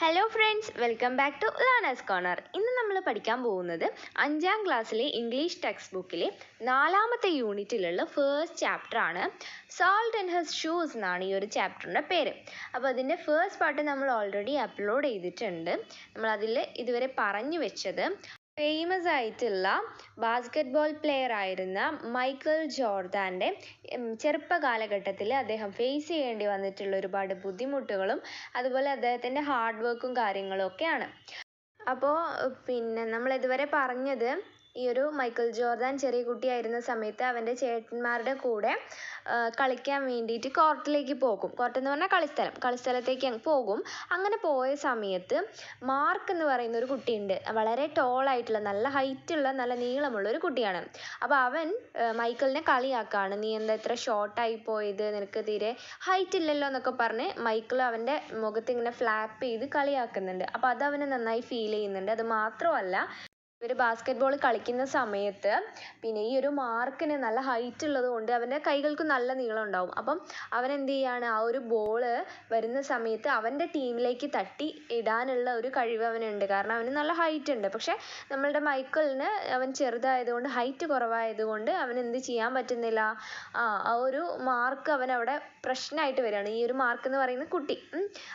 Hello friends, welcome back to learners corner. ഇന്ന് നമ്മൾ പഠിക്കാൻ പോകുന്നത് 5ാം ക്ലാസ്സിലെ ഇംഗ്ലീഷ് ടെക്സ്റ്റ് ബുക്കിലെ 4ാമത്തെ യൂണിറ്റിലുള്ള ഫസ്റ്റ് ചാപ്റ്റർ ആണ്. സോൾട്ട് ആൻഡ് ഹിസ് ഷൂസ് എന്നാണ് ഈ ഒരു ചാപ്റ്ററിൻ്റെ പേര്. അപ്പോൾ അതിൻ്റെ ഫസ്റ്റ് പാർട്ട് നമ്മൾ ഓൾറെഡി അപ്ലോഡ് ചെയ്തിട്ടുണ്ട്. നമ്മൾ അതിൽ ഇതുവരെ പറഞ്ഞു വെച്ചത് ഫേമസ് ആയിട്ടുള്ള ബാസ്കറ്റ്ബോൾ പ്ലെയർ ആയിരുന്ന മൈക്കൽ ജോർദാൻ്റെ ചെറുപ്പ കാലഘട്ടത്തിൽ അദ്ദേഹം ഫേസ് ചെയ്യേണ്ടി വന്നിട്ടുള്ള ഒരുപാട് ബുദ്ധിമുട്ടുകളും അതുപോലെ അദ്ദേഹത്തിൻ്റെ ഹാർഡ് വർക്കും കാര്യങ്ങളും ഒക്കെയാണ്. അപ്പോൾ നമ്മൾ ഇതുവരെ പറഞ്ഞത് ഈ ഒരു മൈക്കൽ ജോർദാൻ ചെറിയ കുട്ടിയായിരുന്ന സമയത്ത് അവൻ്റെ ചേട്ടന്മാരുടെ കൂടെ കളിക്കാൻ വേണ്ടിയിട്ട് കോർട്ടിലേക്ക് പോകും. കോർട്ട് എന്ന് പറഞ്ഞാൽ കളിസ്ഥലത്തേക്ക് പോകും. അങ്ങനെ പോയ സമയത്ത് മാർക്ക് എന്ന് പറയുന്ന ഒരു കുട്ടിയുണ്ട്. വളരെ ടോളായിട്ടുള്ള, നല്ല ഹൈറ്റുള്ള, നല്ല നീളമുള്ള ഒരു കുട്ടിയാണ്. അപ്പോൾ അവൻ മൈക്കലിനെ കളിയാക്കാണ്, നീ എന്താ ഇത്ര ഷോർട്ടായി പോയത്, നിനക്ക് തീരെ ഹൈറ്റ് ഇല്ലല്ലോ എന്നൊക്കെ പറഞ്ഞ് മൈക്കിൾ അവൻ്റെ മുഖത്ത് ഇങ്ങനെ ഫ്ലാപ്പ് ചെയ്ത് കളിയാക്കുന്നുണ്ട്. അപ്പോൾ അത് അവന് നന്നായി ഫീൽ ചെയ്യുന്നുണ്ട്. അത് മാത്രമല്ല, ഇവർ ബാസ്കറ്റ്ബോൾ കളിക്കുന്ന സമയത്ത് ഈ ഒരു മാർക്കിന് നല്ല ഹൈറ്റ് ഉള്ളത് കൊണ്ട് അവൻ്റെ കൈകൾക്ക് നല്ല നീളം ഉണ്ടാവും. അപ്പം അവൻ എന്ത് ചെയ്യാണ്, ആ ഒരു ബോള് വരുന്ന സമയത്ത് അവൻ്റെ ടീമിലേക്ക് തട്ടി ഇടാനുള്ള ഒരു കഴിവ് അവനുണ്ട്. കാരണം അവന് നല്ല ഹൈറ്റ് ഉണ്ട്. പക്ഷെ നമ്മളുടെ മൈക്കിളിന് അവൻ ചെറുതായതുകൊണ്ട്, ഹൈറ്റ് കുറവായതുകൊണ്ട് അവൻ എന്ത് ചെയ്യാൻ പറ്റുന്നില്ല, ആ ഒരു മാർക്ക് അവനവിടെ പ്രശ്നമായിട്ട് വരികയാണ്. ഈ ഒരു മാർക്ക് എന്ന് പറയുന്ന കുട്ടി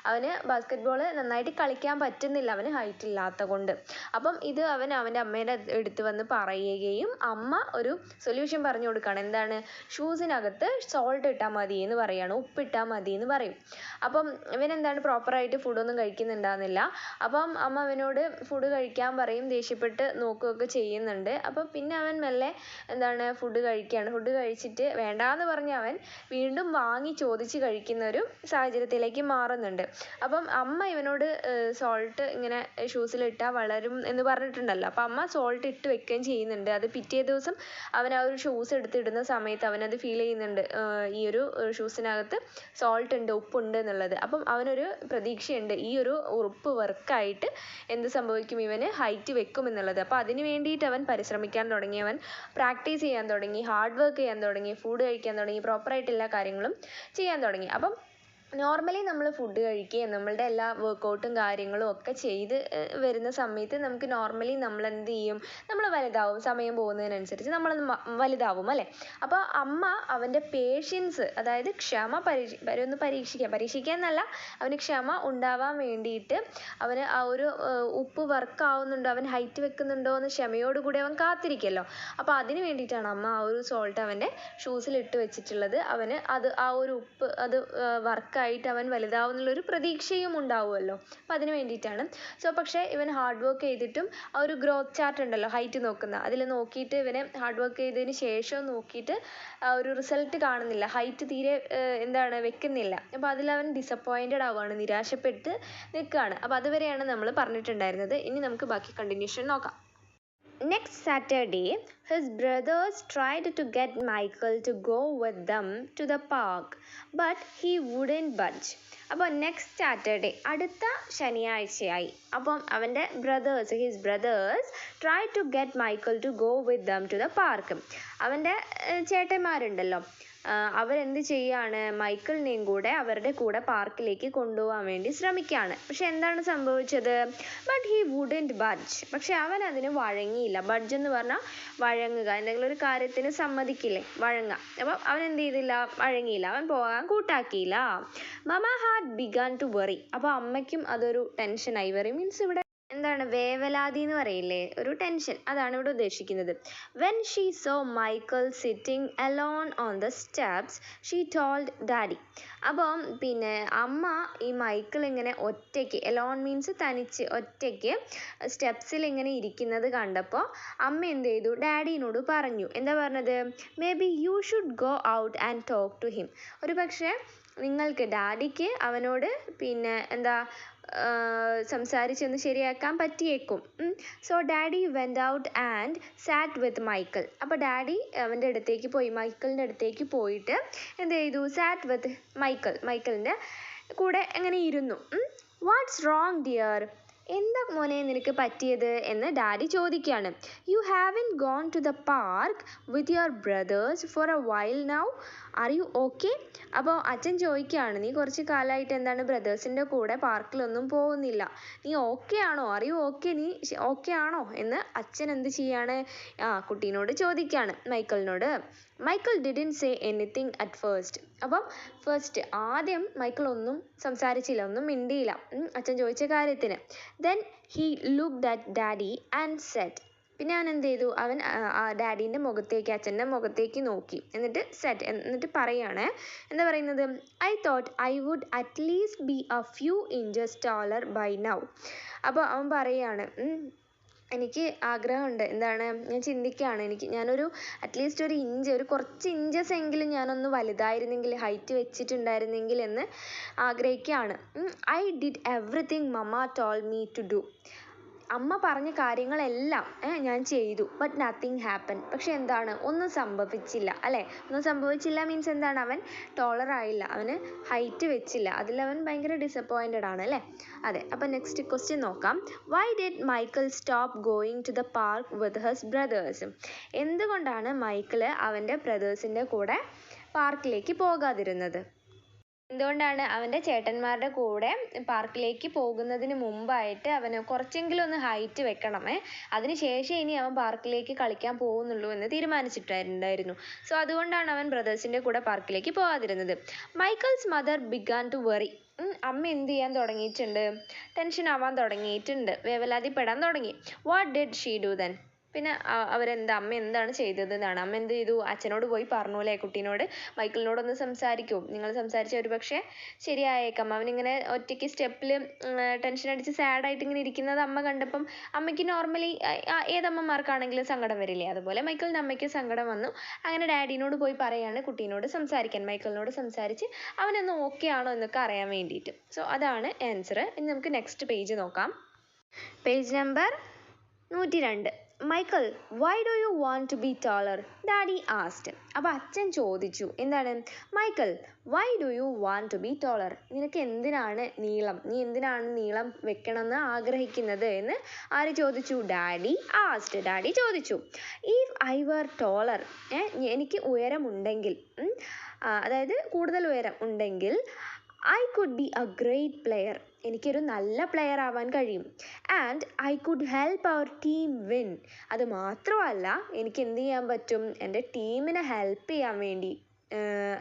അവന് ബാസ്കറ്റ്ബോൾ നന്നായിട്ട് കളിക്കാൻ പറ്റുന്നില്ല, അവന് ഹൈറ്റ് ഇല്ലാത്ത കൊണ്ട്. അപ്പം ഇത് അവൻ്റെ അമ്മയുടെ അടുത്ത് വന്ന് പറയുകയും അമ്മ ഒരു സൊല്യൂഷൻ പറഞ്ഞു കൊടുക്കുകയാണ്. എന്താണ്, ഷൂസിനകത്ത് സോൾട്ട് ഇട്ടാൽ മതി എന്ന് പറയുകയാണ്, ഉപ്പിട്ടാൽ മതി എന്ന് പറയും. അപ്പം ഇവനെന്താണ്, പ്രോപ്പറായിട്ട് ഫുഡൊന്നും കഴിക്കുന്നുണ്ടാകുന്നില്ല. അപ്പം അമ്മ അവനോട് ഫുഡ് കഴിക്കാൻ പറയും, ദേഷ്യപ്പെട്ട് നോക്കുകയൊക്കെ ചെയ്യുന്നുണ്ട്. അപ്പം പിന്നെ അവൻ മെല്ലെ ഫുഡ് കഴിക്കുകയാണ്. ഫുഡ് കഴിച്ചിട്ട് വേണ്ടാന്ന് പറഞ്ഞ് അവൻ വീണ്ടും വാങ്ങി ചോദിച്ച് കഴിക്കുന്ന ഒരു സാഹചര്യത്തിലേക്ക് മാറുന്നുണ്ട്. അപ്പം അമ്മ ഇവനോട് സോൾട്ട് ഇങ്ങനെ ഷൂസിലിട്ടാൽ വളരും എന്ന് പറഞ്ഞിട്ടുണ്ടല്ലോ. അപ്പം അമ്മ സോൾട്ട് ഇട്ട് വെക്കുകയും ചെയ്യുന്നുണ്ട്. അത് പിറ്റേ ദിവസം അവൻ ആ ഒരു ഷൂസ് എടുത്തിടുന്ന സമയത്ത് അവനത് ഫീൽ ചെയ്യുന്നുണ്ട്, ഈ ഒരു ഷൂസിനകത്ത് സോൾട്ട് ഉണ്ട്, ഉപ്പുണ്ട് എന്നുള്ളത്. അപ്പം അവനൊരു പ്രതീക്ഷയുണ്ട്, ഈ ഒരു ഉറുപ്പ് വർക്കായിട്ട് എന്ത് സംഭവിക്കും, ഇവന് ഹൈറ്റ് വെക്കും എന്നുള്ളത്. അപ്പോൾ അതിന് വേണ്ടിയിട്ട് അവൻ പരിശ്രമിക്കാൻ തുടങ്ങി, അവൻ പ്രാക്ടീസ് ചെയ്യാൻ തുടങ്ങി, ഹാർഡ് വർക്ക് ചെയ്യാൻ തുടങ്ങി, ഫുഡ് കഴിക്കാൻ തുടങ്ങി, പ്രോപ്പറായിട്ട് എല്ലാ കാര്യങ്ങളും ചെയ്യാൻ തുടങ്ങി. അപ്പം നോർമലി നമ്മൾ ഫുഡ് കഴിക്കുകയും നമ്മളുടെ എല്ലാ വർക്കൗട്ടും കാര്യങ്ങളും ഒക്കെ ചെയ്ത് വരുന്ന സമയത്ത് നമുക്ക് നോർമലി നമ്മൾ എന്ത് ചെയ്യും, നമ്മൾ വലുതാവും, സമയം പോകുന്നതിനനുസരിച്ച് നമ്മൾ വലുതാവും അല്ലേ. അപ്പോൾ അമ്മ അവൻ്റെ പേഷ്യൻസ്, അതായത് ക്ഷമ പരീക്ഷിക്കുക എന്നല്ല, അവന് ക്ഷമ ഉണ്ടാവാൻ വേണ്ടിയിട്ട് അവന് ആ ഒരു ഉപ്പ് വർക്കാവുന്നുണ്ടോ, അവൻ ഹൈറ്റ് വെക്കുന്നുണ്ടോ എന്ന് ക്ഷമയോടുകൂടി അവൻ കാത്തിരിക്കുമല്ലോ. അപ്പോൾ അതിന് വേണ്ടിയിട്ടാണ് അമ്മ ആ ഒരു സോൾട്ട് അവൻ്റെ ഷൂസിൽ ഇട്ട് വെച്ചിട്ടുള്ളത്. അവന് ആ ഒരു ഉപ്പ് അത് വർക്കായിട്ട് അവൻ വലുതാവുന്നുള്ളൊരു പ്രതീക്ഷയും ഉണ്ടാവുമല്ലോ. അപ്പോൾ അതിന് വേണ്ടിയിട്ടാണ്. പക്ഷേ ഇവൻ ഹാർഡ് വർക്ക് ചെയ്തിട്ടും ആ ഒരു ഗ്രോത്ത് ചാർട്ട് ഉണ്ടല്ലോ, ഹൈറ്റ് നോക്കുന്ന, അതിൽ നോക്കിയിട്ട് ഇവന് ഹാർഡ് വർക്ക് ചെയ്തതിന് ശേഷം നോക്കിയിട്ട് ആ ഒരു റിസൾട്ട് കാണുന്നില്ല, ഹൈറ്റ് തീരെ വെക്കുന്നില്ല. അപ്പോൾ അതിലവൻ ഡിസപ്പോയിൻറ്റഡ് ആവുകയാണ്, നിരാശപ്പെട്ട് നിൽക്കുകയാണ്. അപ്പോൾ അതുവരെയാണ് നമ്മൾ പറഞ്ഞിട്ടുണ്ടായിരുന്നത്. ഇനി നമുക്ക് ബാക്കി കണ്ടിന്യൂഷൻ നോക്കാം. Next Saturday, his brothers tried to get Michael to go with them to the park, but he wouldn't budge. അപ്പോൾ നെക്സ്റ്റ് സാറ്റർഡേ, അടുത്ത ശനിയാഴ്ചയായി. അപ്പം അവൻ്റെ his brothers try to get Michael to go with them to the park. അവൻ്റെ ചേട്ടന്മാരുണ്ടല്ലോ, അവരെന്ത് ചെയ്യാണ്, മൈക്കിളിനെയും കൂടെ അവരുടെ കൂടെ പാർക്കിലേക്ക് കൊണ്ടുപോകാൻ വേണ്ടി ശ്രമിക്കുകയാണ്. പക്ഷെ എന്താണ് സംഭവിച്ചത്, ബട്ട് ഹി വുഡൻറ്റ് ബഡ്ജ്. പക്ഷെ അവൻ അതിന് വഴങ്ങിയില്ല. ബഡ്ജ് എന്ന് പറഞ്ഞാൽ വഴങ്ങുക, എന്തെങ്കിലും ഒരു കാര്യത്തിന് സമ്മതിക്കില്ലേ, വഴങ്ങുക. അപ്പം അവൻ എന്ത് ചെയ്തില്ല, വഴങ്ങിയില്ല, അവൻ പോകാൻ കൂട്ടാക്കിയില്ല. മമ ഹാഡ് ബിഗൺ ടു വെറി. അപ്പോൾ അമ്മയ്ക്കും അതൊരു ടെൻഷനായി. വെറി മീൻസ് ഇവിടെ വേവലാതി എന്ന് പറയില്ലേ, ഒരു ടെൻഷൻ, അതാണ് ഇവിടെ ഉദ്ദേശിക്കുന്നത്. When she so Michael sitting alone on the steps she told daddy. അപ്പം അമ്മ ഈ മൈക്കിൾ ഇങ്ങനെ ഒറ്റയ്ക്ക്, അലോൺ മീൻസ് തനിച്ച്, ഒറ്റയ്ക്ക് സ്റ്റെപ്സിൽ ഇങ്ങനെ ഇരിക്കുന്നത് കണ്ടപ്പോൾ അമ്മ എന്ത് ചെയ്തു, ഡാഡിനോട് പറഞ്ഞു. എന്താ പറഞ്ഞത്, maybe you should go out and talk to him. ഒരു പക്ഷേ നിങ്ങൾക്ക്, ഡാഡിക്ക് അവനോട് സംസാരിച്ചൊന്ന് ശരിയാക്കാൻ പറ്റിയേക്കും. So daddy went out and sat with Michael. അപ്പോൾ ഡാഡി അവൻ്റെ അടുത്തേക്ക് പോയി, മൈക്കിളിൻ്റെ അടുത്തേക്ക് പോയിട്ട് എന്ത് ചെയ്തു, സാറ്റ് വിത്ത് മൈക്കിളിൻ്റെ കൂടെ എങ്ങനെ ഇരുന്നു. വാട്ട്സ് റോങ് ഡിയർ, എന്താ മോനെ നിനക്ക് പറ്റിയത് എന്ന് ഡാഡി ചോദിക്കുകയാണ്. You haven't gone to the park with your brothers for a while now, are you okay? അപ്പോൾ അച്ഛൻ ചോദിക്കുകയാണ്, നീ കുറച്ച് കാലമായിട്ട് എന്താണ് ബ്രദേഴ്സിൻ്റെ കൂടെ പാർക്കിലൊന്നും പോകുന്നില്ല, നീ ഓക്കെ ആണോ, ആർ യു ഓക്കെ, നീ ഓക്കെ ആണോ എന്ന് അച്ഛൻ എന്ത് ചെയ്യാണ്, കുട്ടീനോട് ചോദിക്കുകയാണ്, മൈക്കിളിനോട്. Michael didn't say anything at first. അപ്പം ആദ്യം മൈക്കിൾ ഒന്നും സംസാരിച്ചില്ല, ഒന്നും മിണ്ടിയില്ല അച്ഛൻ ചോദിച്ച കാര്യത്തിന്. Then he looked at daddy and said. പിന്നെ അവൻ എന്ത് ചെയ്തു, അവൻ ഡാഡീൻ്റെ മുഖത്തേക്ക്, അച്ഛൻ്റെ മുഖത്തേക്ക് നോക്കി. എന്നിട്ട് പറയാണ്, എന്താ പറയുന്നത്, I thought I would at least be a few inches taller by now. അപ്പോൾ അവൻ പറയാണ്, എനിക്ക് ആഗ്രഹമുണ്ട്, എന്താണ്, ഞാൻ ചിന്തിക്കുകയാണ്, ഞാനൊരു അറ്റ്ലീസ്റ്റ് ഒരു കുറച്ച് ഇഞ്ചസ് എങ്കിലും ഞാനൊന്ന് വലുതായിരുന്നെങ്കിൽ, ഹൈറ്റ് വെച്ചിട്ടുണ്ടായിരുന്നെങ്കിൽ എന്ന് ആഗ്രഹിക്കുകയാണ്. I did everything mama told me to do. അമ്മ പറഞ്ഞ കാര്യങ്ങളെല്ലാം ഞാൻ ചെയ്തു. But nothing happen. പക്ഷെ എന്താണ്, ഒന്നും സംഭവിച്ചില്ല അല്ലേ. ഒന്നും സംഭവിച്ചില്ല മീൻസ് എന്താണ്, അവൻ ടോളറായില്ല, അവന് ഹൈറ്റ് വെച്ചില്ല, അതിലവൻ ഭയങ്കര ഡിസപ്പോയിൻറ്റഡ് ആണ് അല്ലേ. അതെ. അപ്പം നെക്സ്റ്റ് ക്വസ്റ്റ്യൻ നോക്കാം. Why did Michael stop going to the park with his brothers? എന്തുകൊണ്ടാണ് മൈക്കിൾ അവൻ്റെ ബ്രദേഴ്സിൻ്റെ കൂടെ പാർക്കിലേക്ക് പോകാതിരുന്നത്? എന്തുകൊണ്ടാണ് അവൻ്റെ ചേട്ടന്മാരുടെ കൂടെ പാർക്കിലേക്ക് പോകുന്നതിന് മുമ്പായിട്ട് അവന് കുറച്ചെങ്കിലും ഒന്ന് ഹൈറ്റ് വെക്കണമേ, അതിനുശേഷം ഇനി അവൻ പാർക്കിലേക്ക് കളിക്കാൻ പോകുന്നുള്ളൂ എന്ന് തീരുമാനിച്ചിട്ടുണ്ടായിരുന്നു. സോ അതുകൊണ്ടാണ് അവൻ ബ്രദേഴ്സിൻ്റെ കൂടെ പാർക്കിലേക്ക് പോകാതിരുന്നത്. Michael's mother began to worry. അമ്മ എന്ത് ചെയ്യാൻ തുടങ്ങിയിട്ടുണ്ട്, ടെൻഷൻ ആവാൻ തുടങ്ങിയിട്ടുണ്ട്, വേവലാതിപ്പെടാൻ തുടങ്ങി. What did she do then? പിന്നെ അമ്മ എന്താണ് ചെയ്തതെന്നാണ്. അമ്മ എന്ത് ചെയ്തു, അച്ഛനോട് പോയി പറഞ്ഞു അല്ലേ, കുട്ടീനോട് മൈക്കിളിനോടൊന്ന് സംസാരിക്കൂ, നിങ്ങൾ സംസാരിച്ച ഒരു പക്ഷേ ശരിയായേക്കാം. അവനിങ്ങനെ ഒറ്റയ്ക്ക് സ്റ്റെപ്പിൽ ടെൻഷൻ അടിച്ച് സാഡായിട്ട് ഇങ്ങനെ ഇരിക്കുന്നത് അമ്മ കണ്ടപ്പം അമ്മയ്ക്ക് നോർമലി ഏതമ്മമാർക്കാണെങ്കിലും സങ്കടം വരില്ലേ, അതുപോലെ മൈക്കിളിൻ്റെ അമ്മയ്ക്ക് സങ്കടം വന്നു. അങ്ങനെ ഡാഡിനോട് പോയി പറയാണ് കുട്ടീനോട് സംസാരിക്കാൻ, മൈക്കിളിനോട് സംസാരിച്ച് അവനൊന്ന് ഓക്കെ ആണോ എന്നൊക്കെ അറിയാൻ വേണ്ടിയിട്ട്. സോ അതാണ് ആൻസർ. ഇനി നമുക്ക് നെക്സ്റ്റ് പേജ് നോക്കാം. Page number 102. Michael, why do you want to be taller? Daddy asked. അപ്പോൾ അച്ഛൻ ചോദിച്ചു, എന്താണ്, Michael why do you want to be taller? നിനക്ക് എന്തിനാണ് നീളം വെക്കണമെന്ന് ആഗ്രഹിക്കുന്നത് എന്ന് ആര് ചോദിച്ചു? Daddy asked. ഡാഡി ചോദിച്ചു. ഇഫ് ഐ വർ ടോളർ, എനിക്ക് ഉയരമുണ്ടെങ്കിൽ, അതായത് കൂടുതൽ ഉയരം ഉണ്ടെങ്കിൽ, I could be a great player, എനിക്കൊരു നല്ല പ്ലെയർ ആവാൻ കഴിയും. And I could help our team win. അത് മാത്രമല്ല എനിക്ക് എന്ത് ചെയ്യാൻ പറ്റും, എൻ്റെ ടീമിനെ ഹെൽപ്പ് ചെയ്യാൻ വേണ്ടി,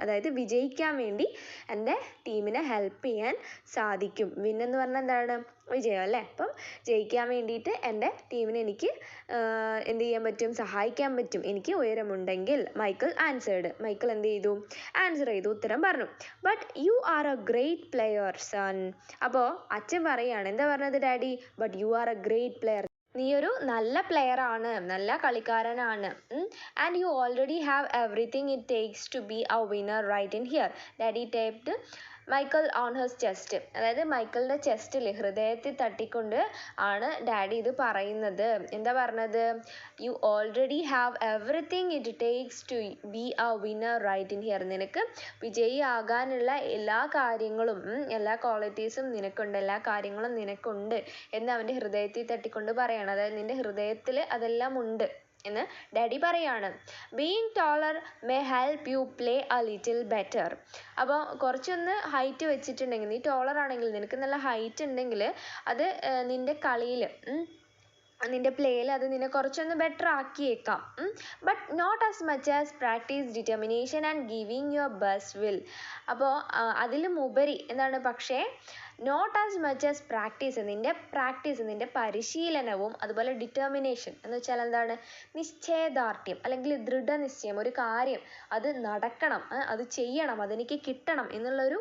അതായത് വിജയിക്കാൻ വേണ്ടി എൻ്റെ ടീമിനെ ഹെൽപ്പ് ചെയ്യാൻ സാധിക്കും. വിൻ എന്ന് പറഞ്ഞാൽ എന്താണ്, വിജയം അല്ലേ. അപ്പം ജയിക്കാൻ വേണ്ടിയിട്ട് എൻ്റെ ടീമിനെ എനിക്ക് എന്ത് ചെയ്യാൻ പറ്റും, സഹായിക്കാൻ പറ്റും, എനിക്ക് ഉയരമുണ്ടെങ്കിൽ. മൈക്കിൾ എന്ത് ചെയ്തു, ആൻസർ ചെയ്തു, ഉത്തരം പറഞ്ഞു. But you are a great player son. അപ്പോൾ അച്ഛൻ പറയാണ്, എന്താ പറഞ്ഞത് daddy, but you are a great player, നീ ഒരു നല്ല പ്ലെയർ ആണ്, നല്ല കളിക്കാരനാണ്. And you already have everything it takes to be a winner right in here. Daddy taped Michael on his chest. അതായത് മൈക്കിളിൻ്റെ ചെസ്റ്റിൽ, ഹൃദയത്തിൽ തട്ടിക്കൊണ്ട് ആണ് ഡാഡി ഇത് പറയുന്നത്. എന്താ പറഞ്ഞത്, you already have everything it takes to be a winner right in here. നിനക്ക് വിജയി ആകാനുള്ള എല്ലാ കാര്യങ്ങളും, എല്ലാ ക്വാളിറ്റീസും നിനക്കുണ്ട്, എല്ലാ കാര്യങ്ങളും നിനക്കുണ്ട് എന്ന് അവൻ്റെ ഹൃദയത്തിൽ തട്ടിക്കൊണ്ട് പറയണം. അതായത് നിൻ്റെ ഹൃദയത്തിൽ അതെല്ലാം ഉണ്ട് എന്ന് ഡാഡി പറയാണ്. Being ടോളർ may help you play A little better. അപ്പോൾ കുറച്ചൊന്ന് ഹൈറ്റ് വെച്ചിട്ടുണ്ടെങ്കിൽ, നീ ടോളർ ആണെങ്കിൽ, നിനക്ക് നല്ല ഹൈറ്റ് ഉണ്ടെങ്കിൽ അത് നിൻ്റെ കളിയിൽ, നിൻ്റെ പ്ലേയിൽ അത് നിന്നെ കുറച്ചൊന്ന് ബെറ്റർ ആക്കിയേക്കാം. But not as much as practice determination and giving your best will. അപ്പോൾ അതിലും ഉപരി എന്താണ്, പക്ഷേ not as much as practice, നിൻ്റെ പരിശീലനവും അതുപോലെ ഡിറ്റർമിനേഷൻ എന്ന് വെച്ചാൽ എന്താണ്, നിശ്ചയദാർഢ്യം അല്ലെങ്കിൽ ദൃഢനിശ്ചയം, ഒരു കാര്യം അത് നടക്കണം, അത് ചെയ്യണം, അതെനിക്ക് കിട്ടണം എന്നുള്ളൊരു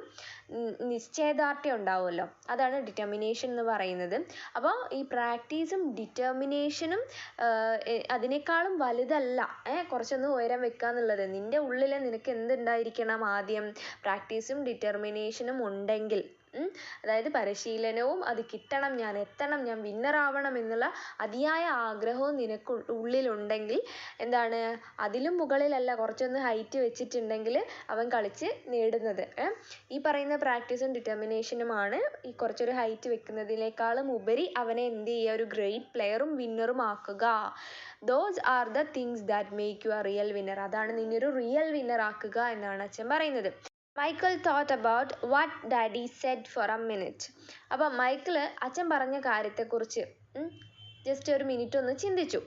നിശ്ചയദാർഢ്യം ഉണ്ടാവുമല്ലോ, അതാണ് ഡിറ്റർമിനേഷൻ എന്ന് പറയുന്നത്. അപ്പോൾ ഈ പ്രാക്ടീസും ഡിറ്റർമിനേഷനും അതിനേക്കാളും വലുതല്ല കുറച്ചൊന്ന് ഉയരം വെക്കുക എന്നുള്ളത്. നിൻ്റെ ഉള്ളിൽ നിനക്ക് എന്തുണ്ടായിരിക്കണം, ആദ്യം പ്രാക്ടീസും ഡിറ്റർമിനേഷനും ഉണ്ടെങ്കിൽ അതായത് പരിശീലനവും അത് കിട്ടണം, ഞാൻ എത്തണം, ഞാൻ വിന്നറാവണം എന്നുള്ള അതിയായ ആഗ്രഹവും നിനക്ക് ഉള്ളിലുണ്ടെങ്കിൽ എന്താണ്, അതിലും മുകളിലല്ല, കുറച്ചൊന്ന് ഹൈറ്റ് വെച്ചിട്ടുണ്ടെങ്കിൽ അവൻ കളിച്ച് നേടുന്നത്. ഈ പറയുന്ന പ്രാക്ടീസും ഡിറ്റർമിനേഷനുമാണ് ഈ കുറച്ചൊരു ഹൈറ്റ് വെക്കുന്നതിനേക്കാളും ഉപരി അവനെ എന്ത് ചെയ്യുക, ഒരു ഗ്രേറ്റ് പ്ലെയറും വിന്നറും ആക്കുക. Those are the things that make you a real winner. അതാണ് നിന്നെ ഒരു റിയൽ വിന്നർ ആക്കുക എന്നാണ് അച്ഛൻ പറയുന്നത്. Michael thought about what daddy said for a minute. അപ്പം മൈക്കിള് അച്ഛൻ പറഞ്ഞ കാര്യത്തെക്കുറിച്ച് ജസ്റ്റ് ഒരു മിനിറ്റ് ഒന്ന് ചിന്തിച്ചു.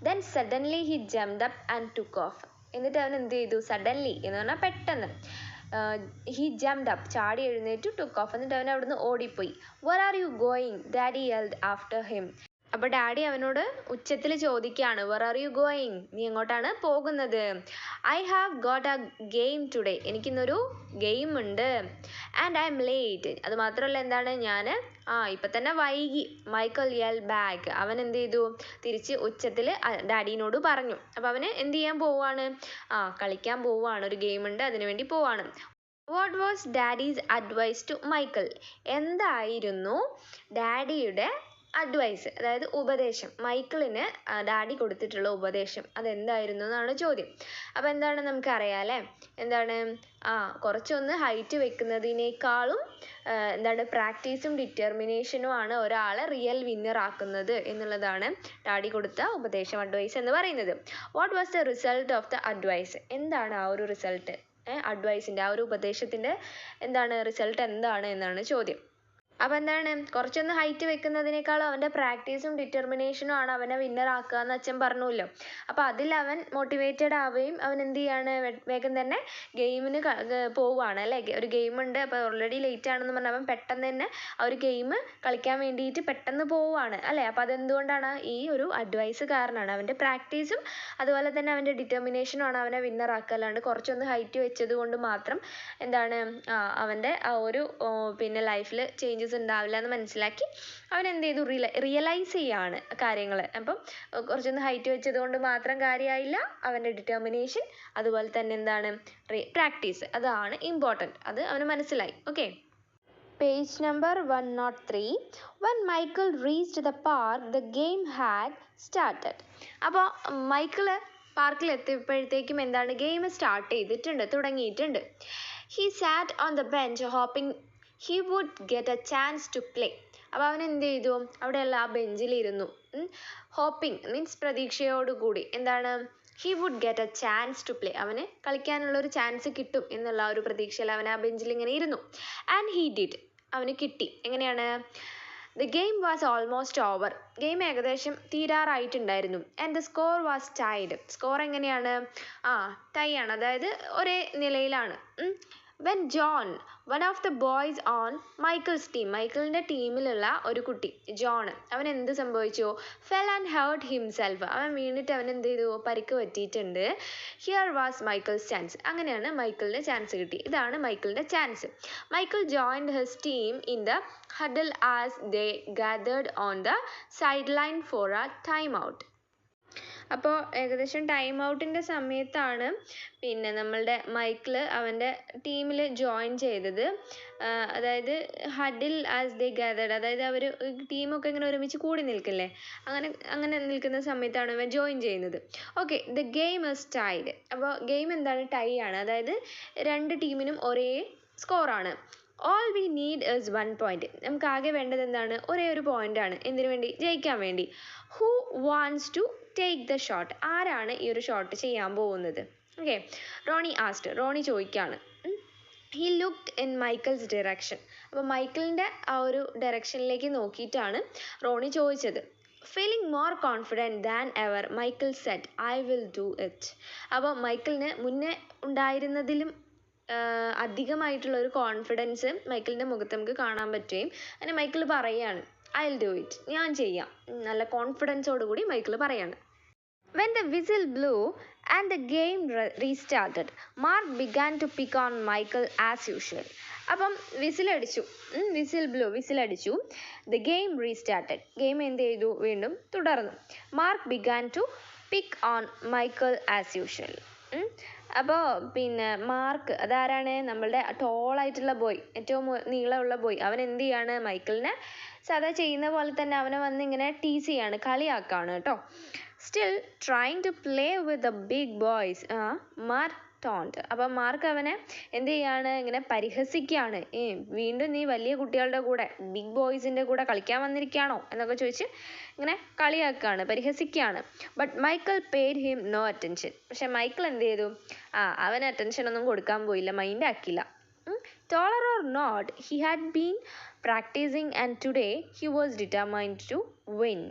Then suddenly he jumped up and took off. എന്നിട്ട് അവൻ എന്ത് ചെയ്തു, സഡൻലി എന്ന് പറഞ്ഞാൽ പെട്ടെന്ന്, ഹി ജംപ്ഡ് അപ്പ് ചാടി എഴുന്നേറ്റു, ടുക്ക് ഓഫ് എന്നിട്ട് അവൻ അവിടുന്ന് ഓടിപ്പോയി. Where are you going, daddy yelled after him. അപ്പോൾ ഡാഡി അവനോട് ഉച്ചത്തിൽ ചോദിക്കുകയാണ്, വെർ ആർ യു ഗോയിങ്, നീ എങ്ങോട്ടാണ് പോകുന്നത്? I have got a game today, എനിക്കിന്നൊരു ഗെയിം ഉണ്ട്. And I am late. അത് മാത്രമല്ല എന്താണ്, ഞാൻ ഇപ്പം തന്നെ വൈകി. Michael yell back. അവൻ എന്ത് ചെയ്തു, തിരിച്ച് ഉച്ചത്തിൽ ഡാഡീനോട് പറഞ്ഞു. അപ്പോൾ അവന് എന്ത് ചെയ്യാൻ പോവാണ്, കളിക്കാൻ പോവാണ്, ഒരു ഗെയിം ഉണ്ട് അതിനു വേണ്ടി പോവാണ്. What was daddy's advice to Michael. എന്തായിരുന്നു ഡാഡിയുടെ അഡ്വൈസ്, അതായത് ഉപദേശം, മൈക്കിളിന് ഡാഡി കൊടുത്തിട്ടുള്ള ഉപദേശം അതെന്തായിരുന്നു എന്നാണ് ചോദ്യം. അപ്പോൾ എന്താണ് നമുക്കറിയാം അല്ലേ, എന്താണ്, കുറച്ചൊന്ന് ഹൈറ്റ് വെക്കുന്നതിനേക്കാളും എന്താണ് പ്രാക്ടീസും ഡിറ്റർമിനേഷനും ആണ് ഒരാളെ റിയൽ വിന്നർ ആക്കുന്നത് എന്നുള്ളതാണ് ഡാഡി കൊടുത്ത ഉപദേശം, അഡ്വൈസ് എന്ന് പറയുന്നത്. What was the result of the advice. എന്താണ് ആ ഒരു റിസൾട്ട്, അഡ്വൈസിൻ്റെ ആ ഒരു ഉപദേശത്തിൻ്റെ എന്താണ് റിസൾട്ട് എന്താണ് എന്നാണ് ചോദ്യം. അപ്പോൾ എന്താണ്, കുറച്ചൊന്ന് ഹൈറ്റ് വെക്കുന്നതിനേക്കാളും അവൻ്റെ പ്രാക്ടീസും ഡിറ്റർമിനേഷനും ആണ് അവനെ വിന്നർ ആക്കുക എന്ന് അച്ഛൻ പറഞ്ഞല്ലോ. അപ്പോൾ അതിൽ അവൻ മോട്ടിവേറ്റഡ് ആവുകയും അവൻ എന്ത് ചെയ്യാണ്, വേഗം തന്നെ ഗെയിമിന് പോവുകയാണ് അല്ലേ. ഒരു ഗെയിമുണ്ട്, അപ്പോൾ ഓൾറെഡി ലേറ്റ് ആണെന്ന് പറഞ്ഞാൽ അവൻ പെട്ടെന്ന് തന്നെ ആ ഒരു ഗെയിം കളിക്കാൻ വേണ്ടിയിട്ട് പെട്ടെന്ന് പോവുകയാണ് അല്ലേ. അപ്പോൾ അതെന്തുകൊണ്ടാണ്, ഈ ഒരു അഡ്വൈസ് കാരണമാണ്. അവൻ്റെ പ്രാക്ടീസും അതുപോലെ തന്നെ അവൻ്റെ ഡിറ്റർമിനേഷനും ആണ് അവനെ വിന്നർ ആക്കുക. അല്ലാണ്ട് കുറച്ചൊന്ന് ഹൈറ്റ് വെച്ചത് കൊണ്ട് മാത്രം എന്താണ് അവൻ്റെ ആ ഒരു പിന്നെ ലൈഫിൽ ചേഞ്ചസ് ഉണ്ടാവില്ല എന്ന് മനസ്സിലാക്കി അവൻ എന്ത് ചെയ്തു, റിയലൈസ് ചെയ്യാണ് കാര്യങ്ങൾ. അപ്പം കുറച്ചൊന്ന് ഹൈറ്റ് വെച്ചത് കൊണ്ട് മാത്രം കാര്യമായില്ല, അവൻ്റെ ഡിറ്റർമിനേഷൻ അതുപോലെ തന്നെ എന്താണ് പ്രാക്ടീസ്, അതാണ് ഇമ്പോർട്ടൻറ്റ്. അത് അവന് മനസ്സിലായി. Okay, page number 103. When Michael reached the park, the game had started. അപ്പോൾ മൈക്കിള് പാർക്കിൽ എത്തിയപ്പോഴത്തേക്കും എന്താണ്, ഗെയിം സ്റ്റാർട്ട് ചെയ്തിട്ടുണ്ട്, തുടങ്ങിയിട്ടുണ്ട്. He sat on the bench hoping he would get a chance to play. അപ്പോൾ അവൻ എന്ത് ചെയ്തു, അവിടെയുള്ള ആ ബെഞ്ചിലിരുന്നു. ഹോപ്പിംഗ് മീൻസ് പ്രതീക്ഷയോടുകൂടി, എന്താണ്, he would get a chance to play. അവന് കളിക്കാനുള്ള ഒരു ചാൻസ് കിട്ടും എന്നുള്ള ഒരു പ്രതീക്ഷയിൽ അവൻ ആ ബെഞ്ചിൽ ഇങ്ങനെ ഇരുന്നു. And he did. അവന് കിട്ടി. എങ്ങനെയാണ്, the game was almost over. Game ഏകദേശം തീരാറായിട്ടുണ്ടായിരുന്നു. And the score was tied. Score എങ്ങനെയാണ്, ടൈ ആണ്, അതായത് ഒരേ നിലയിലാണ്. when John, one of the boys on Michael's team, മൈക്കിളിൻ്റെ ടീമിലുള്ള ഒരു കുട്ടി ജോൺ, അവൻ എന്ത് സംഭവിച്ചു, fell and hurt himself. അവൻ വീണിട്ട് അവൻ എന്ത് ചെയ്തു, പരിക്ക് പറ്റിയിട്ടുണ്ട്. here was Michael's chance. അങ്ങനെയാണ് മൈക്കിളിന് ചാൻസ് കിട്ടി. ഇതാണ് മൈക്കിളിൻ്റെ chance. Michael joined his team in the huddle as they gathered on the sideline for a timeout. അപ്പോൾ ഏകദേശം ടൈം ഔട്ടിൻ്റെ സമയത്താണ് പിന്നെ നമ്മളുടെ മൈക്കിള് അവൻ്റെ ടീമിൽ ജോയിൻ ചെയ്തത്. അതായത് ഹഡിൽ ആസ് ദേ ഗാതേർഡ്, അതായത് അവർ ടീമൊക്കെ ഇങ്ങനെ ഒരുമിച്ച് കൂടി നിൽക്കില്ലേ, അങ്ങനെ നിൽക്കുന്ന സമയത്താണ് അവൻ ജോയിൻ ചെയ്യുന്നത്. Okay, the game is tied. അപ്പോൾ ഗെയിം എന്താണ്, ടൈ ആണ്, അതായത് രണ്ട് ടീമിനും ഒരേ സ്കോറാണ്. All we need is 1 point. നമുക്ക് ആകെ വേണ്ടത് എന്താണ്, ഒരേ ഒരു പോയിൻ്റാണ്. എന്തിനു വേണ്ടി, ജയിക്കാൻ വേണ്ടി. Who wants to take the shot. ആരാണ് ഈ ഒരു ഷോട്ട് ചെയ്യാൻ പോകുന്നത്? Okay, Roni asked. റോണി ചോദിക്കുകയാണ്. He looked in Michael's direction. അപ്പോൾ മൈക്കിളിൻ്റെ ആ ഒരു ഡയറക്ഷനിലേക്ക് നോക്കിയിട്ടാണ് റോണി ചോദിച്ചത്. Feeling more confident than ever, Michael said I will do it. അപ്പോൾ മൈക്കിളിന് മുന്നേ ഉണ്ടായിരുന്നതിലും അധികമായിട്ടുള്ള ഒരു കോൺഫിഡൻസ് മൈക്കിളിൻ്റെ മുഖത്ത് നമുക്ക് കാണാൻ പറ്റുകയും അങ്ങനെ മൈക്കിൾ പറയുകയാണ്, ഐ വിൽ ഡു ഇറ്റ്, ഞാൻ ചെയ്യാം. നല്ല കോൺഫിഡൻസോടുകൂടി മൈക്കിൾ പറയാണ്. When the whistle blew and the game restarted, Mark began to pick on Michael as usual. അപ്പം വിസിലടിച്ചു, വിസിലടിച്ചു. The game restarted. ഗെയിം എന്ത് ചെയ്തു, വീണ്ടും തുടർന്നു. Mark began to pick on Michael as usual. അപ്പോൾ പിന്നെ മാർക്ക് അതാരാണ് നമ്മളുടെ ടോളായിട്ടുള്ള ബോയ്, ഏറ്റവും നീളമുള്ള ബോയ്. അവൻ എന്ത് ചെയ്യാണ് മൈക്കിളിനെ സാധാ ചെയ്യുന്ന പോലെ തന്നെ അവനെ വന്ന് ഇങ്ങനെ ടീസ് ചെയ്യാണ്, കളിയാക്കാണ് കേട്ടോ. Still trying to play with the big boys Mark taunt. അപ്പം മാർക്ക് അവനെ എന്ത് ചെയ്യാണ്, ഇങ്ങനെ പരിഹസിക്കുകയാണ്. വീണ്ടും നീ വലിയ കുട്ടികളുടെ കൂടെ ബിഗ് ബോയ്സിൻ്റെ കൂടെ കളിക്കാൻ വന്നിരിക്കുകയാണോ എന്നൊക്കെ ചോദിച്ച് ഇങ്ങനെ കളിയാക്കുകയാണ്, പരിഹസിക്കുകയാണ്. But Michael paid him no attention. പക്ഷെ മൈക്കിൾ എന്ത് ചെയ്തു, അവന് അറ്റൻഷൻ ഒന്നും കൊടുക്കാൻ പോയില്ല, മൈൻഡ് ആക്കിയില്ല. Taller or not, he had been practicing and today he was determined to win.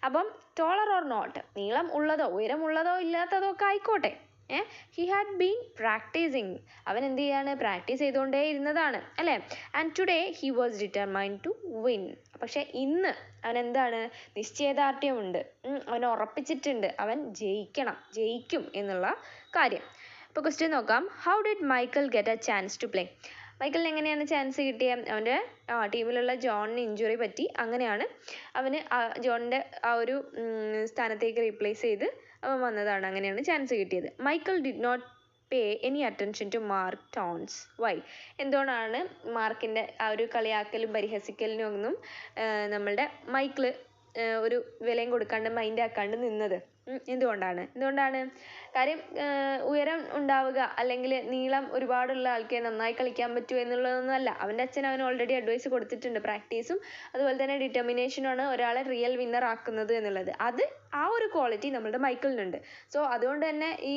അപ്പം taller or not, നീളം ഉള്ളതോ ഉയരമുള്ളതോ ഇല്ലാത്തതോ ഒക്കെ ആയിക്കോട്ടെ, he had been practicing, അവൻ എന്ത് ചെയ്യാണ്, പ്രാക്ടീസ് ചെയ്തുകൊണ്ടേ ഇരുന്നതാണ് അല്ലേ. And today he was determined to win. പക്ഷെ ഇന്ന് അവൻ എന്താണ്, നിശ്ചയദാർഢ്യമുണ്ട്, അവൻ ഉറപ്പിച്ചിട്ടുണ്ട് അവൻ ജയിക്കും എന്നുള്ള കാര്യം. അപ്പോൾ ക്വസ്റ്റ്യൻ നോക്കാം. How did Michael get a chance to play? മൈക്കിളിന് എങ്ങനെയാണ് ചാൻസ് കിട്ടിയത്? അവൻ്റെ ടീമിലുള്ള ജോണിന് ഇഞ്ചുറി പറ്റി, അങ്ങനെയാണ് അവന് ജോണിൻ്റെ ആ ഒരു സ്ഥാനത്തേക്ക് റീപ്ലേസ് ചെയ്ത് അവൻ വന്നതാണ്, അങ്ങനെയാണ് ചാൻസ് കിട്ടിയത്. Michael did not pay any attention to Mark taunts. Why? എന്തുകൊണ്ടാണ് മാർക്കിൻ്റെ ആ ഒരു കളിയാക്കലും പരിഹസിക്കലിനും ഒന്നും നമ്മളുടെ മൈക്കിള് ഒരു വിലയും കൊടുക്കാണ്ട് മൈൻഡ് ആക്കാണ്ട് നിന്നത്? എന്തുകൊണ്ടാണ് കാര്യം ഉയരം ഉണ്ടാവുക അല്ലെങ്കിൽ നീളം ഒരുപാടുള്ള ആൾക്കെ നന്നായി കളിക്കാൻ പറ്റൂ എന്നുള്ളതൊന്നുമല്ല. അവൻ്റെ അച്ഛൻ അവന് ഓൾറെഡി അഡ്വൈസ് കൊടുത്തിട്ടുണ്ട്, പ്രാക്ടീസും അതുപോലെ തന്നെ ഡിറ്റർമിനേഷനുമാണ് ഒരാളെ റിയൽ വിന്നർ ആക്കുന്നത് എന്നുള്ളത്. അത് ആ ഒരു ക്വാളിറ്റി നമ്മളുടെ മൈക്കിളിനുണ്ട്. സോ അതുകൊണ്ട് തന്നെ ഈ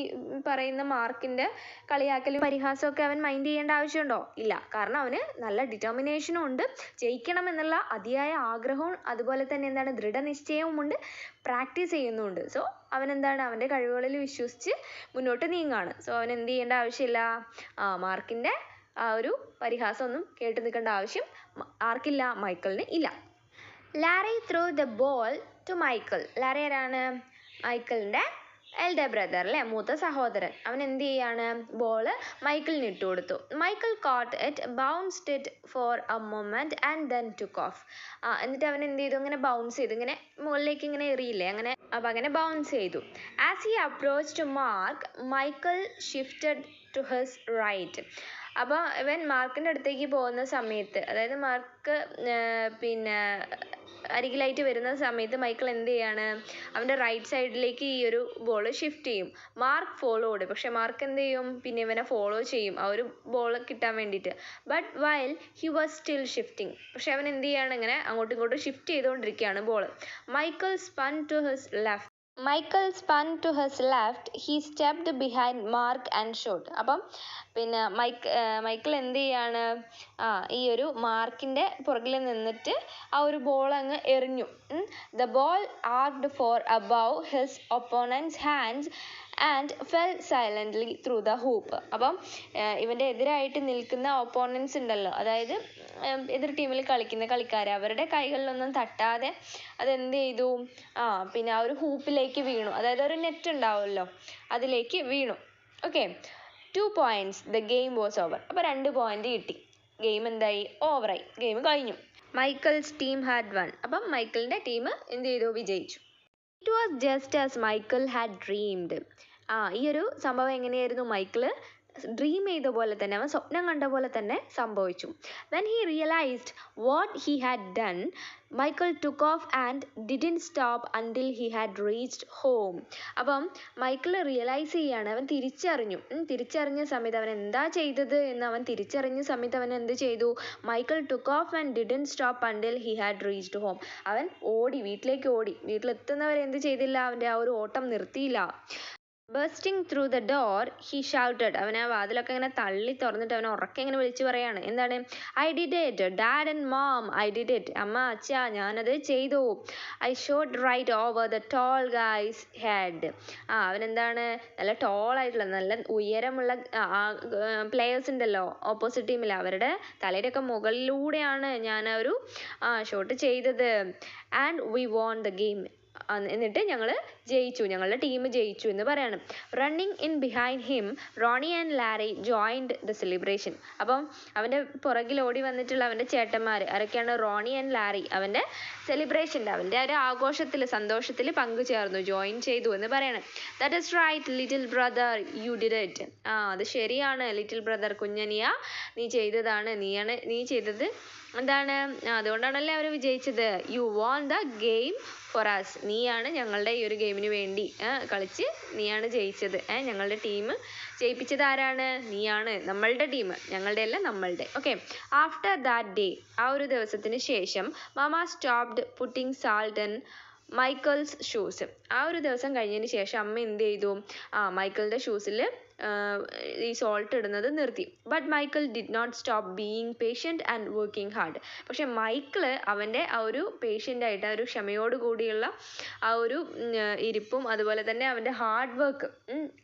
പറയുന്ന മാർക്കിൻ്റെ കളിയാക്കലും പരിഹാസമൊക്കെ അവൻ മൈൻഡ് ചെയ്യേണ്ട ആവശ്യമുണ്ടോ? ഇല്ല. കാരണം അവന് നല്ല ഡിറ്റർമിനേഷനും ഉണ്ട്, ജയിക്കണം എന്നുള്ള അതിയായ ആഗ്രഹവും അതുപോലെ തന്നെ എന്താണ് ദൃഢനിശ്ചയവുമുണ്ട്, പ്രാക്ടീസ് ചെയ്യുന്നുമുണ്ട്. സോ അവൻ എന്താണ്, അവൻ്റെ കഴിവുകളിൽ വിശ്വസിച്ച് മുന്നോട്ട് നീങ്ങാണ്. സോ അവൻ എന്ത് ചെയ്യേണ്ട ആവശ്യമില്ല, മാർക്കിൻ്റെ ആ ഒരു പരിഹാസം ഒന്നും കേട്ട് നിൽക്കേണ്ട ആവശ്യം ആർക്കില്ല, മൈക്കിളിന് ഇല്ല. Larry threw the ball to Michael. Larry ആരാണ്? മൈക്കിളിൻ്റെ എൽഡർ ബ്രദർ അല്ലേ, മൂത്ത സഹോദരൻ. അവൻ എന്ത് ചെയ്യാണ്, ബോള് മൈക്കിളിന് ഇട്ട് കൊടുത്തു. Michael caught it, bounced it for a moment and then took off. എന്നിട്ട് അവൻ എന്ത് ചെയ്തു, ഇങ്ങനെ ബൗൺസ് ചെയ്തു, ഇങ്ങനെ മുകളിലേക്ക് ഇങ്ങനെ എറിയില്ലേ, അങ്ങനെ ബൗൺസ് ചെയ്തു. As he approached Mark, Michael shifted to his right. അപ്പോൾ ഇവൻ മാർക്കിൻ്റെ അടുത്തേക്ക് പോകുന്ന സമയത്ത്, അതായത് മാർക്ക് അരികിലായിട്ട് വരുന്ന സമയത്ത് മൈക്കിൾ എന്ത് ചെയ്യാണ്, അവൻ്റെ റൈറ്റ് സൈഡിലേക്ക് ഈ ഒരു ബോൾ ഷിഫ്റ്റ് ചെയ്യും. Mark followed. പക്ഷെ മാർക്ക് എന്ത് ചെയ്യും, പിന്നെ ഇവനെ ഫോളോ ചെയ്യും ആ ഒരു ബോൾ കിട്ടാൻ വേണ്ടിയിട്ട്. But while he was still shifting. പക്ഷെ അവൻ എന്ത് ചെയ്യാണ്, ഇങ്ങനെ അങ്ങോട്ടും ഇങ്ങോട്ടും ഷിഫ്റ്റ് ചെയ്തുകൊണ്ടിരിക്കുകയാണ് ball. Michael spun to his left, he stepped behind Mark and shot. അപ്പം പിന്നെ മൈക്കിൾ എന്ത് ചെയ്യാണ്, ഈ ഒരു മാർക്കിൻ്റെ പുറകിൽ നിന്നിട്ട് ആ ഒരു ബോൾ അങ്ങ് എറിഞ്ഞു. The ball arced for above his opponent's hands and fell silently through the hoop. അപ്പം ഇവൻ്റെ എതിരായിട്ട് നിൽക്കുന്ന ഒപ്പോണൻസ് ഉണ്ടല്ലോ, അതായത് എതിർ ടീമിൽ കളിക്കുന്ന കളിക്കാർ, അവരുടെ കൈകളിലൊന്നും തട്ടാതെ അതെന്ത് ചെയ്തു, പിന്നെ ആ ഒരു ഹൂപ്പിലേക്ക് വീണു. അതായത് ഒരു നെറ്റ് ഉണ്ടാവുമല്ലോ, അതിലേക്ക് വീണു. Okay, 2 points, the game was over. അപ്പോൾ 2 point കിട്ടി. ഗെയിം എന്തായി, ഓവറായി, ഗെയിം കഴിഞ്ഞു. Michael's team had one. അപ്പം മൈക്കിളിൻ്റെ ടീം എന്ത് ചെയ്തു, വിജയിച്ചു. It was just as Michael had dreamed. ഈ ഒരു സംഭവം എങ്ങനെയായിരുന്നു, മൈക്കിള് ഡ്രീം ചെയ്ത പോലെ തന്നെ, അവൻ സ്വപ്നം കണ്ട പോലെ തന്നെ സംഭവിച്ചു. When he realised what he had done, Michael took off and didn't stop until he had reached home. അപ്പം മൈക്കിൾ റിയലൈസ് ചെയ്യാണ്, അവൻ തിരിച്ചറിഞ്ഞ സമയത്ത് അവൻ എന്താ ചെയ്തത് എന്ന് അവൻ തിരിച്ചറിഞ്ഞ സമയത്ത് അവൻ എന്ത് ചെയ്തു, Michael took off and didn't stop until he had reached home. അവൻ വീട്ടിലേക്ക് ഓടി. വീട്ടിലെത്തുന്നവരെ എന്ത് ചെയ്തില്ല, അവൻ്റെ ആ ഒരു ഓട്ടം നിർത്തിയില്ല. Bursting through the door he shouted. അവൻ ആ വാതിലൊക്കെ ഇങ്ങനെ തള്ളി തുറന്നിട്ട് അവൻ ഉറക്കെ ഇങ്ങനെ വിളിച്ചു പറയാണ്, എന്താണ്, I did it dad and mom, I did it, അമ്മ അച്ഛ ഞാനത് ചെയ്തു. I shot right over the tall guy's head. അവൻ എന്താണ്, നല്ല ടോളായിട്ടുള്ള നല്ല ഉയരമുള്ള പ്ലെയേഴ്സ് ഉണ്ടല്ലോ ഓപ്പോസിറ്റ് ടീമിൽ, അവരുടെ തലയുടെയൊക്കെ മുകളിലൂടെയാണ് ഞാൻ ഒരു ഷോട്ട് ചെയ്തത്. And we won the game. എന്നിട്ട് ഞങ്ങൾ ജയിച്ചു, ഞങ്ങളുടെ ടീം ജയിച്ചു എന്ന് പറയാണ്. Running in behind him Ronnie and Larry joined the celebration. അപ്പം അവൻ്റെ പുറകിൽ ഓടി വന്നിട്ടുള്ള അവൻ്റെ ചേട്ടന്മാർ ആരൊക്കെയാണ്? റോണി ആൻഡ് ലാരി അവൻ്റെ സെലിബ്രേഷൻ്റെ അവൻ്റെ ഒരു ആഘോഷത്തിൽ സന്തോഷത്തിൽ പങ്കുചേർന്നു, ജോയിൻ ചെയ്തു എന്ന് പറയണം. That is right little brother, you did it. അത് ശരിയാണ് ലിറ്റിൽ ബ്രദർ, കുഞ്ഞനിയ നീ ചെയ്തതാണ്, നീ ചെയ്തത് എന്താണ്, അതുകൊണ്ടാണല്ലേ അവർ വിജയിച്ചത്. You won the game for us, നീയാണ് ഞങ്ങളുടെ ഈ ഒരു ഗെയിമിന് വേണ്ടി കളിച്ച് നീയാണ് ജയിച്ചത്. ഞങ്ങളുടെ ടീം ജയിപ്പിച്ചത് ആരാണ്? നീയാണ്, നമ്മളുടെ ടീം, ഞങ്ങളുടെ അല്ല നമ്മളുടെ. ഓക്കെ. ആഫ്റ്റർ ദാറ്റ് ഡേ, ആ ഒരു ദിവസത്തിന് ശേഷം mama stopped putting salt in Michael's shoes. ആ ഒരു ദിവസം കഴിഞ്ഞതിന് ശേഷം അമ്മ എന്ത് ചെയ്തു? മൈക്കിളിൻ്റെ ഷൂസിൽ ഈ സോൾട്ട് ഇടുന്നത് നിർത്തി. But Michael did not stop being patient and working hard. പക്ഷെ മൈക്കിള് അവൻ്റെ ആ ഒരു പേഷ്യൻ്റായിട്ട് ആ ഒരു ക്ഷമയോട് കൂടിയുള്ള ആ ഒരു ഇരിപ്പും അതുപോലെ തന്നെ അവൻ്റെ ഹാർഡ് വർക്ക്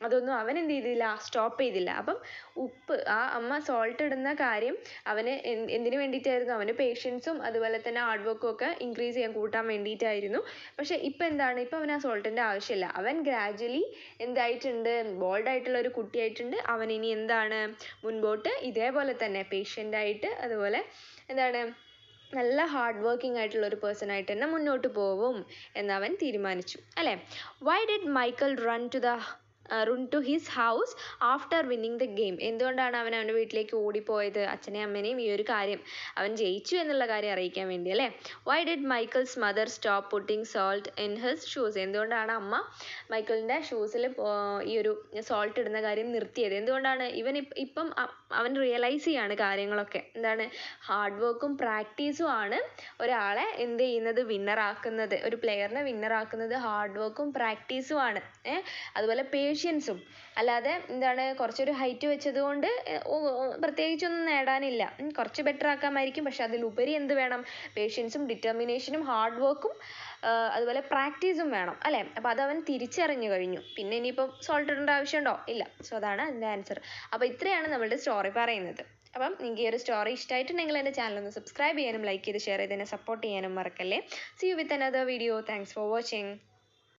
അതൊന്നും അവൻ എന്ത് ചെയ്തില്ല, സ്റ്റോപ്പ് ചെയ്തില്ല. അപ്പം ഉപ്പ്, ആ അമ്മ സോൾട്ട് ഇടുന്ന കാര്യം അവന് എന്തിനു വേണ്ടിയിട്ടായിരുന്നു? അവന് പേഷ്യൻസും അതുപോലെ തന്നെ ഹാർഡ് വർക്കും ഒക്കെ ഇൻക്രീസ് ചെയ്യാൻ കൂട്ടാൻ വേണ്ടിയിട്ടായിരുന്നു. പക്ഷെ ഇപ്പം എന്താണ്? ഇപ്പം അവന് ആ സോൾട്ടിൻ്റെ ആവശ്യമില്ല. അവൻ ഗ്രാജ്വലി എന്തായിട്ടുണ്ട്? ബോൾഡായിട്ടുള്ള ഒരു കുട്ടിയായിട്ടുണ്ട്. അവൻ ഇനി എന്താണ് മുൻപോട്ട് ഇതേപോലെ തന്നെ പേഷ്യൻ്റായിട്ട് അതുപോലെ എന്താണ് നല്ല ഹാർഡ് വർക്കിംഗ് ആയിട്ടുള്ള ഒരു പേഴ്സൺ ആയിട്ട് തന്നെ മുന്നോട്ട് പോവും എന്നവൻ തീരുമാനിച്ചു, അല്ലേ? Why did Michael run to his house after winning the game? എന്തുകൊണ്ടാണ് അവൻ അവൻ്റെ വീട്ടിലേക്ക് ഓടിപ്പോയത്? അച്ഛനെയും അമ്മേനെയും ഈ ഒരു കാര്യം, അവൻ ജയിച്ചു എന്നുള്ള കാര്യം അറിയിക്കാൻ വേണ്ടി, അല്ലേ? Why did Michael's mother stop putting salt in his shoes? എന്തുകൊണ്ടാണ് അമ്മ മൈക്കിളിൻ്റെ ഷൂസിൽ ഈ ഒരു സോൾട്ട് ഇടുന്ന കാര്യം നിർത്തിയത്? എന്തുകൊണ്ടാണ്? ഇപ്പം അവൻ റിയലൈസ് ചെയ്യാണ് കാര്യങ്ങളൊക്കെ. എന്താണ്? ഹാർഡ് വർക്കും പ്രാക്ടീസും ആണ് ഒരാളെ എന്ത് ചെയ്യുന്നത്? വിന്നറാക്കുന്നത്. ഒരു പ്ലെയറിനെ വിന്നറാക്കുന്നത് ഹാർഡ് വർക്കും പ്രാക്ടീസും ആണ്. അതുപോലെ പേഷ്യൻസും. അല്ലാതെ എന്താണ് കുറച്ചൊരു ഹൈറ്റ് വെച്ചതുകൊണ്ട് പ്രത്യേകിച്ചൊന്നും നേടാനില്ല. കുറച്ച് ബെറ്റർ ആക്കാമായിരിക്കും, പക്ഷെ അതിലുപരി എന്ത് വേണം? പേഷ്യൻസും ഡിറ്റർമിനേഷനും ഹാർഡ് വർക്കും അതുപോലെ പ്രാക്ടീസും വേണം, അല്ലേ? അപ്പോൾ അതവൻ തിരിച്ചറിഞ്ഞു കഴിഞ്ഞു. പിന്നെ ഇനിയിപ്പം സോൾട്ട് ഇടേണ്ട ആവശ്യമുണ്ടോ? ഇല്ല. സോ അതാണ് അതിൻ്റെ ആൻസർ. അപ്പോൾ ഇത്രയാണ് നമ്മളുടെ സ്റ്റോറി പറയുന്നത്. അപ്പം നിങ്ങൾക്ക് ഈ ഒരു സ്റ്റോറി ഇഷ്ടമായിട്ടുണ്ടെങ്കിൽ എൻ്റെ ചാനൽ ഒന്ന് സബ്സ്ക്രൈബ് ചെയ്യാനും ലൈക്ക് ചെയ്ത് ഷെയർ ചെയ്ത് എന്നെ സപ്പോർട്ട് ചെയ്യാനും മറക്കല്ലേ. See you with another video. Thanks for watching.